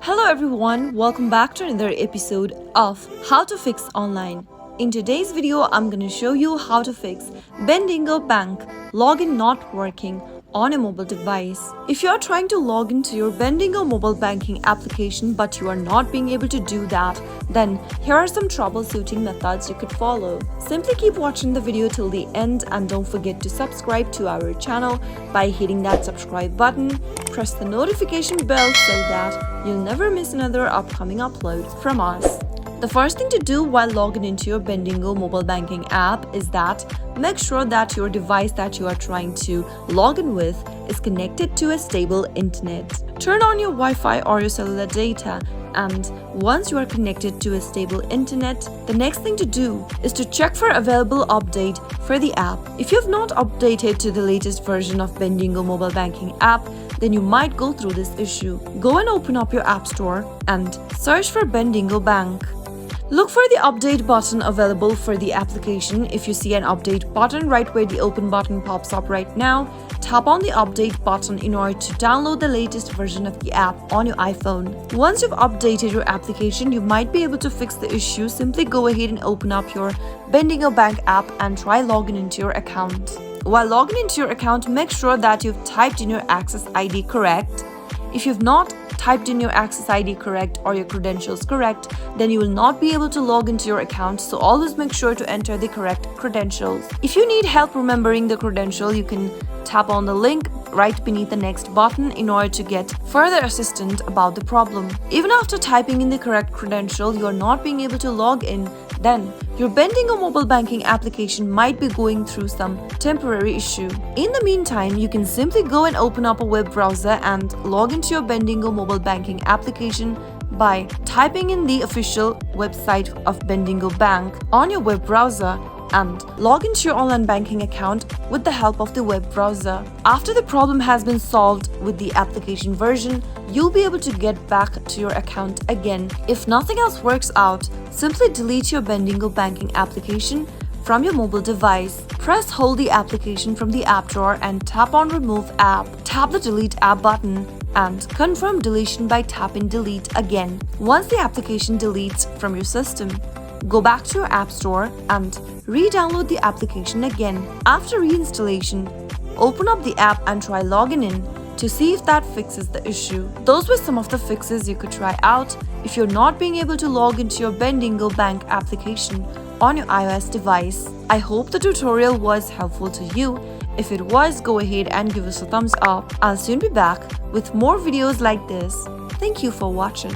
Hello everyone, welcome back to another episode of How to Fix Online. In today's video, I'm going to show you how to fix Bendingo Bank login not working on a mobile device. If you are trying to log into your Bendigo mobile banking application but you are not being able to do that, then here are some troubleshooting methods you could follow. Simply keep watching the video till the end and don't forget to subscribe to our channel by hitting that subscribe button. Press the notification bell so that you'll never miss another upcoming upload from us. The first thing to do while logging into your Bendingo mobile banking app is that make sure that your device that you are trying to log in with is connected to a stable internet. Turn on your Wi-Fi or your cellular data, and once you are connected to a stable internet, the next thing to do is to check for available update for the app. If you have not updated to the latest version of Bendigo mobile banking app, then you might go through this issue. Go and open up your app store and search for Bendingo Bank. Look for the update button available for the application. If you see an update button right where the open button pops up right now, tap on the update button in order to download the latest version of the app on your iPhone. Once you've updated your application, you might be able to fix the issue. Simply go ahead and open up your Bendigo Bank app and try logging into your account. While logging into your account, make sure that you've typed in your access ID correct. If you've not typed in your access ID correct or your credentials correct, then you will not be able to log into your account, so always make sure to enter the correct credentials. If you need help remembering the credential, you can tap on the link right beneath the next button in order to get further assistance about the problem. Even after typing in the correct credential, you are not being able to log in, then your Bendigo mobile banking application might be going through some temporary issue. In the meantime, you can simply go and open up a web browser and log into your Bendigo mobile banking application by typing in the official website of Bendigo Bank on your web browser and log into your online banking account with the help of the web browser. After the problem has been solved with the application version, you'll be able to get back to your account again. If nothing else works out, simply delete your Bendigo banking application from your mobile device. Press hold the application from the app drawer and tap on remove app. Tap the delete app button and confirm deletion by tapping delete again. Once the application deletes from your system, go back to your app store and re-download the application again. After reinstallation, open up the app and try logging in to see if that fixes the issue. Those were some of the fixes you could try out if you're not being able to log into your Bendigo Bank application on your iOS device. I hope the tutorial was helpful to you. If it was, go ahead and give us a thumbs up. I'll soon be back with more videos like this. Thank you for watching.